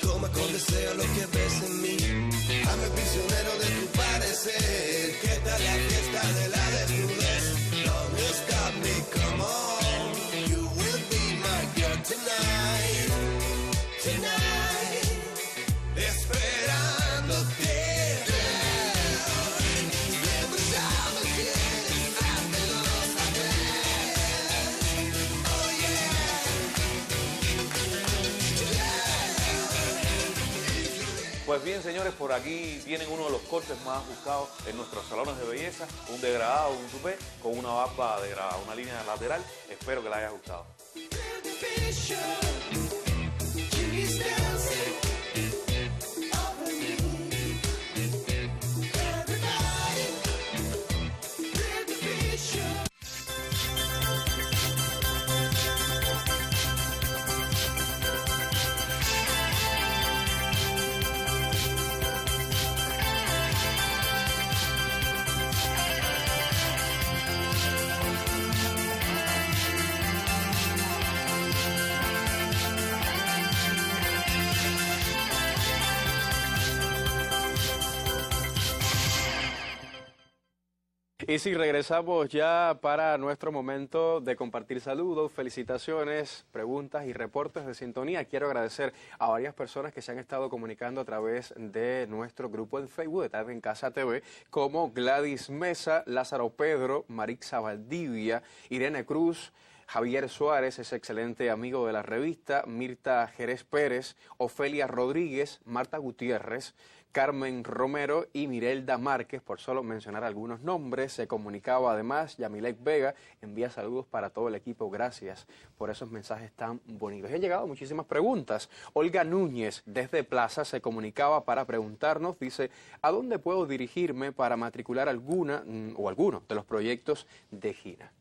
Toma con deseo lo que ves en mí. Hazme prisionero de tu parecer. ¿Qué tal la fiesta de la desnudez? Don't you stop me, come on. You will be my girl tonight. Tonight. Esperándote. Pues bien, señores, por aquí tienen uno de los cortes más buscados en nuestros salones de belleza, un degradado, un tupé, con una barba degradada, una línea lateral. Espero que les haya gustado. Y sí, regresamos ya para nuestro momento de compartir saludos, felicitaciones, preguntas y reportes de sintonía. Quiero agradecer a varias personas que se han estado comunicando a través de nuestro grupo en Facebook de Tarde en Casa TV, como Gladys Mesa, Lázaro Pedro, Marixa Valdivia, Irene Cruz, Javier Suárez, ese excelente amigo de la revista, Mirta Jerez Pérez, Ofelia Rodríguez, Marta Gutiérrez, Carmen Romero y Mirelda Márquez, por solo mencionar algunos nombres. Se comunicaba además Yamilek Vega, envía saludos para todo el equipo, gracias por esos mensajes tan bonitos. Y han llegado muchísimas preguntas. Olga Núñez, desde Plaza, se comunicaba para preguntarnos, dice, ¿a dónde puedo dirigirme para matricular alguna o alguno de los proyectos de Gina?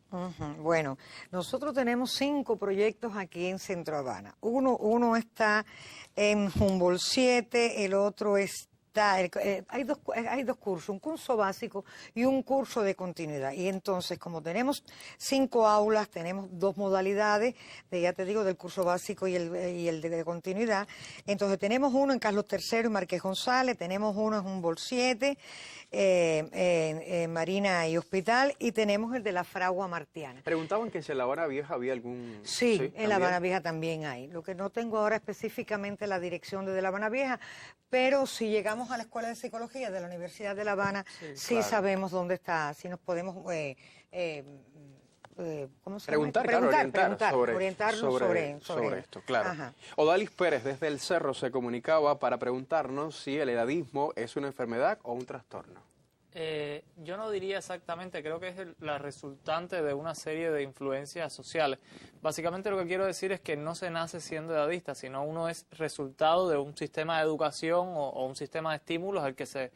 Bueno, nosotros tenemos 5 proyectos aquí en Centro Habana. Uno está en Humboldt 7, el otro está, hay dos cursos, un curso básico y un curso de continuidad. Y entonces, como tenemos 5 aulas, tenemos 2 modalidades, ya te digo, del curso básico y el de continuidad. Entonces, tenemos uno en Carlos III y Marqués González, tenemos uno en Humboldt 7, Marina y Hospital, y tenemos el de la Fragua Martiana. Preguntaban que si en La Habana Vieja había algún... Sí, en La Habana Vieja también hay. Lo que no tengo ahora específicamente la dirección de La Habana Vieja, pero si llegamos a la Escuela de Psicología de la Universidad de La Habana, sí claro, sabemos dónde está, si nos podemos... ¿cómo se llama? Orientarnos sobre esto, claro. Ajá. Odalis Pérez desde el Cerro se comunicaba para preguntarnos si el edadismo es una enfermedad o un trastorno. Yo no diría exactamente, creo que es la resultante de una serie de influencias sociales. Básicamente lo que quiero decir es que no se nace siendo edadista, sino uno es resultado de un sistema de educación o un sistema de estímulos al que se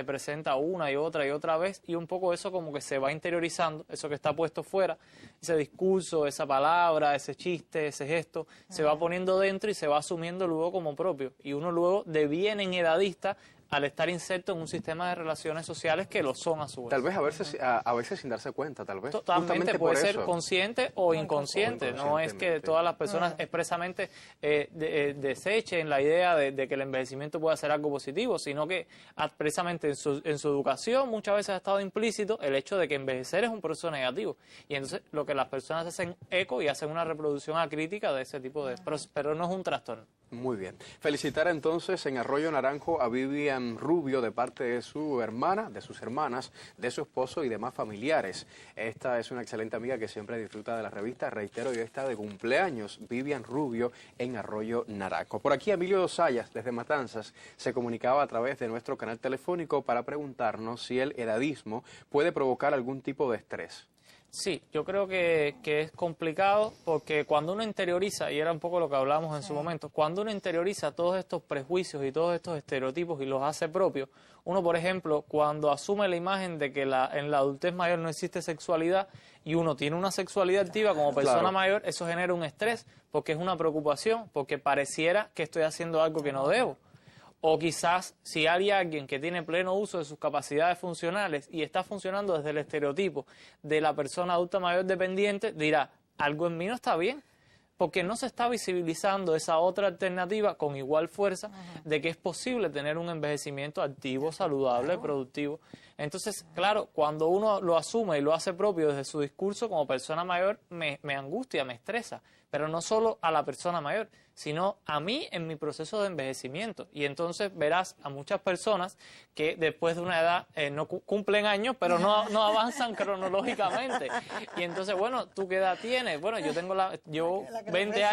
presenta una y otra vez, y un poco eso como que se va interiorizando, eso que está puesto fuera, ese discurso, esa palabra, ese chiste, ese gesto, se va poniendo dentro y se va asumiendo luego como propio. Y uno luego deviene en edadista al estar inserto en un sistema de relaciones sociales que lo son a su vez. Tal vez a veces sin darse cuenta, tal vez. Totalmente, puede ser consciente o inconsciente. No es que todas las personas expresamente desechen la idea de que el envejecimiento pueda ser algo positivo, sino que precisamente en su educación muchas veces ha estado implícito el hecho de que envejecer es un proceso negativo. Y entonces lo que las personas hacen eco y hacen una reproducción acrítica de ese tipo de... Pero no es un trastorno. Muy bien. Felicitar entonces en Arroyo Naranjo a Vivian Rubio de parte de su hermana, de sus hermanas, de su esposo y demás familiares. Esta es una excelente amiga que siempre disfruta de la revista. Reitero, hoy está de cumpleaños Vivian Rubio en Arroyo Naranjo. Por aquí Emilio Dosayas, desde Matanzas, se comunicaba a través de nuestro canal telefónico para preguntarnos si el edadismo puede provocar algún tipo de estrés. Sí, yo creo que es complicado porque cuando uno interioriza, y era un poco lo que hablábamos en su momento, cuando uno interioriza todos estos prejuicios y todos estos estereotipos y los hace propios, uno, por ejemplo, cuando asume la imagen de que en la adultez mayor no existe sexualidad y uno tiene una sexualidad activa como persona mayor, eso genera un estrés porque es una preocupación, porque pareciera que estoy haciendo algo que no debo. O quizás si hay alguien que tiene pleno uso de sus capacidades funcionales y está funcionando desde el estereotipo de la persona adulta mayor dependiente, dirá, algo en mí no está bien, porque no se está visibilizando esa otra alternativa con igual fuerza de que es posible tener un envejecimiento activo, saludable, productivo. Entonces, claro, cuando uno lo asume y lo hace propio desde su discurso como persona mayor, me angustia, me estresa, pero no solo a la persona mayor, sino a mí en mi proceso de envejecimiento. Y entonces verás a muchas personas que después de una edad no cumplen años, pero no avanzan cronológicamente. Y entonces, bueno, ¿tú qué edad tienes? Bueno, yo tengo 20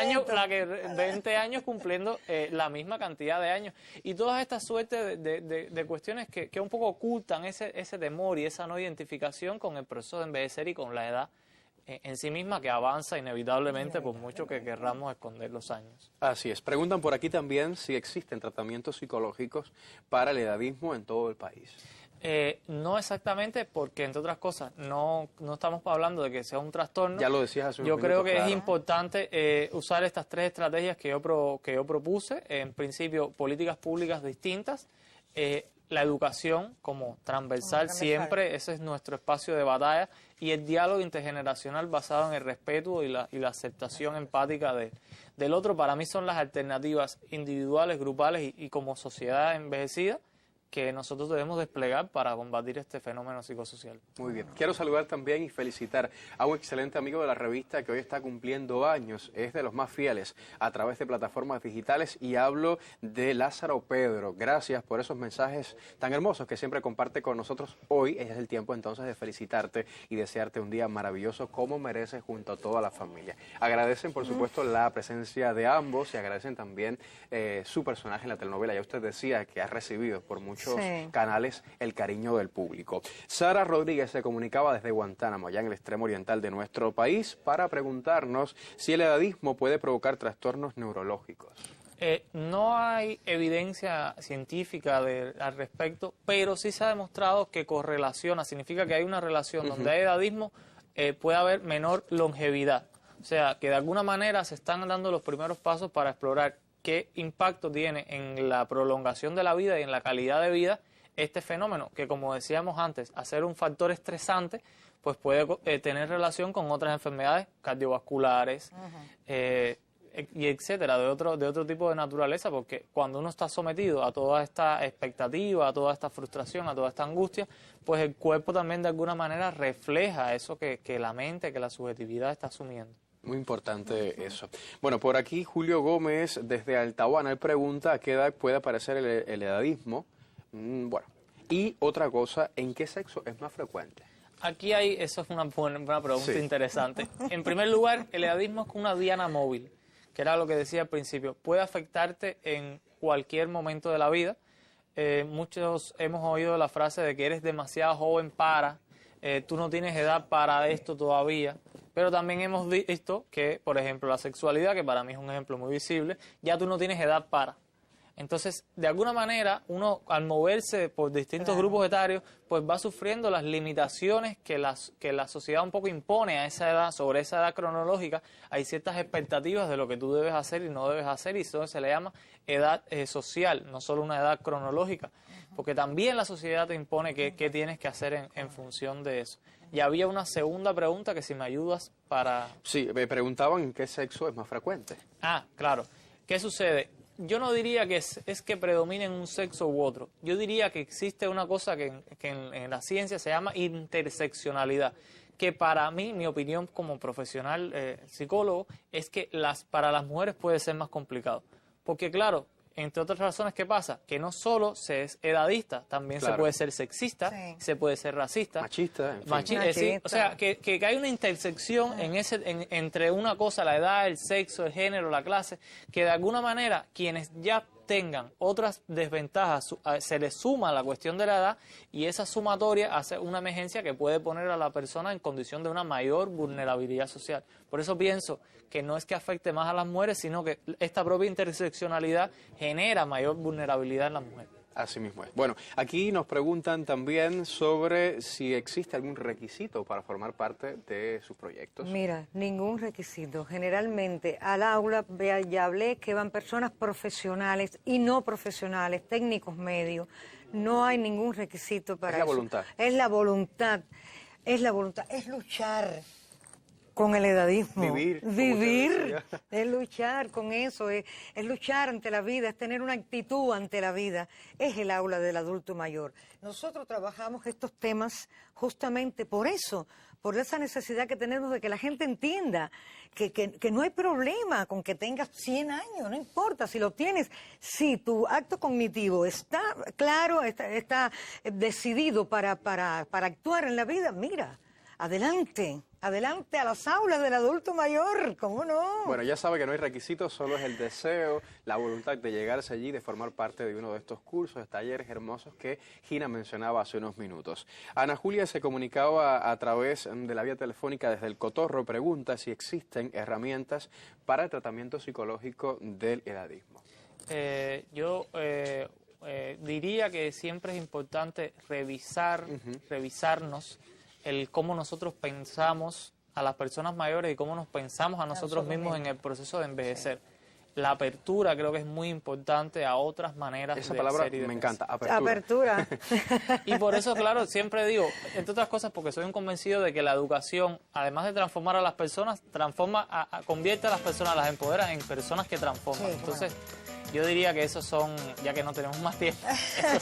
años cumpliendo la misma cantidad de años. Y todas estas suertes de cuestiones que un poco ocultan ese temor y esa no identificación con el proceso de envejecer y con la edad en sí misma que avanza inevitablemente por mucho que querramos esconder los años. Así es. Preguntan por aquí también si existen tratamientos psicológicos para el edadismo en todo el país. No exactamente, porque entre otras cosas no estamos hablando de que sea un trastorno. Ya lo decías hace unos Yo creo minutos, que claro. es importante usar estas tres estrategias que yo propuse. En principio, políticas públicas distintas. La educación como transversal siempre, ese es nuestro espacio de batalla, y el diálogo intergeneracional basado en el respeto y la aceptación empática del otro, para mí son las alternativas individuales, grupales y como sociedad envejecida que nosotros debemos desplegar para combatir este fenómeno psicosocial. Muy bien. Quiero saludar también y felicitar a un excelente amigo de la revista que hoy está cumpliendo años. Es de los más fieles a través de plataformas digitales y hablo de Lázaro Pedro. Gracias por esos mensajes tan hermosos que siempre comparte con nosotros. Hoy es el tiempo entonces de felicitarte y desearte un día maravilloso como mereces junto a toda la familia. Agradecen por supuesto la presencia de ambos y agradecen también su personaje en la telenovela. Ya usted decía que ha recibido por muchos canales el cariño del público. Sara Rodríguez se comunicaba desde Guantánamo, allá en el extremo oriental de nuestro país, para preguntarnos si el edadismo puede provocar trastornos neurológicos. No hay evidencia científica al respecto, pero sí se ha demostrado que correlaciona, significa que hay una relación donde hay edadismo, puede haber menor longevidad. O sea, que de alguna manera se están dando los primeros pasos para explorar qué impacto tiene en la prolongación de la vida y en la calidad de vida este fenómeno, que como decíamos antes, al ser un factor estresante, pues puede tener relación con otras enfermedades cardiovasculares y etcétera, de otro tipo de naturaleza, porque cuando uno está sometido a toda esta expectativa, a toda esta frustración, a toda esta angustia, pues el cuerpo también de alguna manera refleja eso que la mente, que la subjetividad está asumiendo. Muy importante eso. Bueno, por aquí Julio Gómez desde Altahuana, él pregunta a qué edad puede aparecer el edadismo. Bueno, y otra cosa, ¿en qué sexo es más frecuente? Aquí eso es una pregunta interesante. En primer lugar, el edadismo es una diana móvil, que era lo que decía al principio. Puede afectarte en cualquier momento de la vida. Muchos hemos oído la frase de que eres demasiado joven para, tú no tienes edad para esto todavía. Pero también hemos visto que, por ejemplo, la sexualidad, que para mí es un ejemplo muy visible, ya tú no tienes edad para. Entonces, de alguna manera, uno al moverse por distintos grupos etarios, pues va sufriendo las limitaciones que la sociedad un poco impone a esa edad, sobre esa edad cronológica. Hay ciertas expectativas de lo que tú debes hacer y no debes hacer, y eso se le llama edad social, no solo una edad cronológica, porque también la sociedad te impone qué tienes que hacer en función de eso. Y había una segunda pregunta que si me ayudas para... Sí, me preguntaban en qué sexo es más frecuente. Ah, claro. ¿Qué sucede? Yo no diría que es que predominen un sexo u otro. Yo diría que existe una cosa que en la ciencia se llama interseccionalidad, que para mí, mi opinión como profesional psicólogo, es que para las mujeres puede ser más complicado. Porque claro, entre otras razones, ¿qué pasa? Que no solo se es edadista, también se puede ser sexista, se puede ser racista. Machista, en fin. Sí, o sea, que hay una intersección entre una cosa, la edad, el sexo, el género, la clase, que de alguna manera quienes ya tengan otras desventajas, se les suma la cuestión de la edad y esa sumatoria hace una emergencia que puede poner a la persona en condición de una mayor vulnerabilidad social. Por eso pienso que no es que afecte más a las mujeres, sino que esta propia interseccionalidad genera mayor vulnerabilidad en las mujeres. Así mismo es. Bueno, aquí nos preguntan también sobre si existe algún requisito para formar parte de sus proyectos. Mira, ningún requisito. Generalmente al aula, ya hablé, que van personas profesionales y no profesionales, técnicos medios. No hay ningún requisito para eso. Es la voluntad. Es la voluntad. Es la voluntad. Es luchar con el edadismo. Vivir. Es luchar con eso, es luchar ante la vida, es tener una actitud ante la vida. Es el aula del adulto mayor. Nosotros trabajamos estos temas justamente por eso, por esa necesidad que tenemos de que la gente entienda que no hay problema con que tengas 100 años, no importa si lo tienes, si tu acto cognitivo está claro, está decidido para actuar en la vida, mira, adelante a las aulas del adulto mayor, ¿cómo no? Bueno, ya sabe que no hay requisitos, solo es el deseo, la voluntad de llegarse allí, de formar parte de uno de estos cursos, de talleres hermosos que Gina mencionaba hace unos minutos. Ana Julia se comunicaba a través de la vía telefónica desde El Cotorro, pregunta si existen herramientas para el tratamiento psicológico del edadismo. Yo diría que siempre es importante revisarnos el cómo nosotros pensamos a las personas mayores y cómo nos pensamos a nosotros mismos en el proceso de envejecer. La apertura creo que es muy importante a otras maneras Esa de palabra ser y de me pensar. encanta, Apertura. Y por eso, claro, siempre digo, entre otras cosas, porque soy un convencido de que la educación, además de transformar a las personas, convierte a las personas, las empodera en personas que transforman. Entonces, yo diría que esos son, ya que no tenemos más tiempo.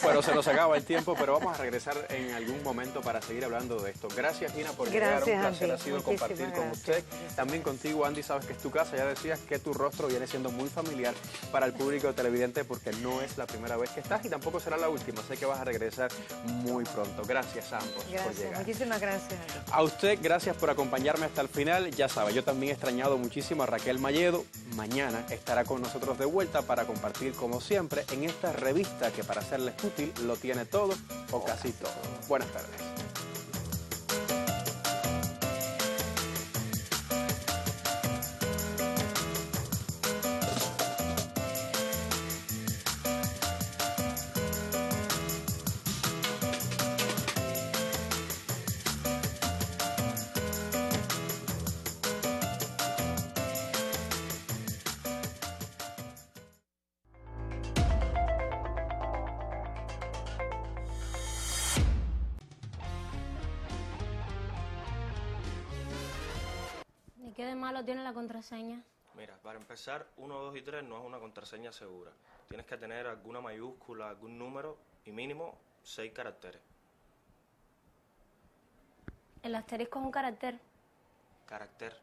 Bueno, se nos acaba el tiempo, pero vamos a regresar en algún momento para seguir hablando de esto. Gracias, Gina, por llegar. Un placer ha sido compartir con usted. También contigo, Andy, sabes que es tu casa. Ya decías que tu rostro viene siendo muy familiar para el público televidente porque no es la primera vez que estás y tampoco será la última. Sé que vas a regresar muy pronto. Gracias a ambos por llegar. Muchísimas gracias. A usted, gracias por acompañarme hasta el final. Ya sabe, yo también he extrañado muchísimo a Raquel Malledo. Mañana estará con nosotros de vuelta para compartir, como siempre, en esta revista que para serles útil lo tiene todo o casi todo. Buenas tardes. ¿Qué de malo tiene la contraseña? Mira, para empezar, 1, 2 y 3 no es una contraseña segura. Tienes que tener alguna mayúscula, algún número y mínimo 6 caracteres. El asterisco es un carácter. Carácter.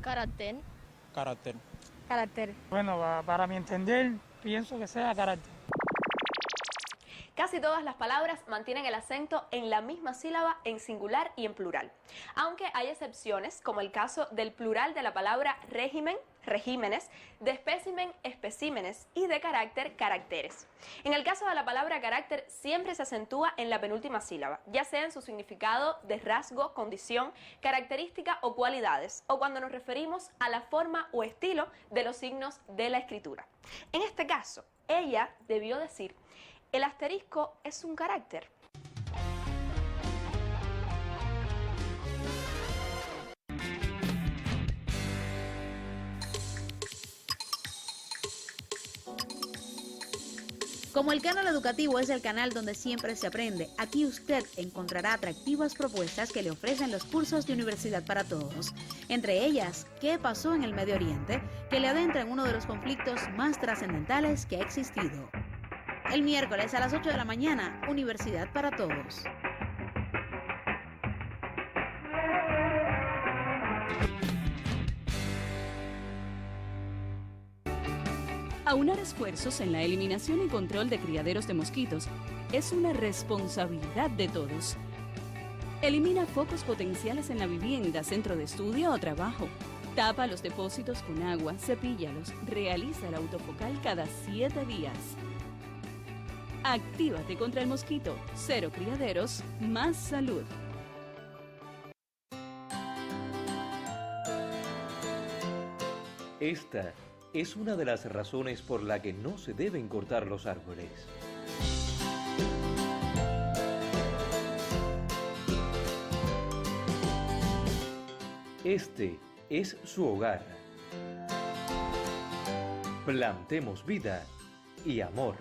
Carácter. Carácter. Carácter. Bueno, para mi entender, pienso que sea carácter. Casi todas las palabras mantienen el acento en la misma sílaba en singular y en plural. Aunque hay excepciones, como el caso del plural de la palabra régimen, regímenes, de espécimen, especímenes y de carácter, caracteres. En el caso de la palabra carácter, siempre se acentúa en la penúltima sílaba, ya sea en su significado de rasgo, condición, característica o cualidades, o cuando nos referimos a la forma o estilo de los signos de la escritura. En este caso, ella debió decir: el asterisco es un carácter. Como el canal educativo es el canal donde siempre se aprende, aquí usted encontrará atractivas propuestas que le ofrecen los cursos de Universidad para Todos. Entre ellas, ¿qué pasó en el Medio Oriente?, que le adentra en uno de los conflictos más trascendentales que ha existido. El miércoles a las 8 de la mañana, Universidad para Todos. Aunar esfuerzos en la eliminación y control de criaderos de mosquitos es una responsabilidad de todos. Elimina focos potenciales en la vivienda, centro de estudio o trabajo. Tapa los depósitos con agua, cepíllalos, realiza el autofocal cada 7 días. Actívate contra el mosquito. 0 criaderos, más salud. Esta es una de las razones por la que no se deben cortar los árboles. Este es su hogar. Plantemos vida y amor.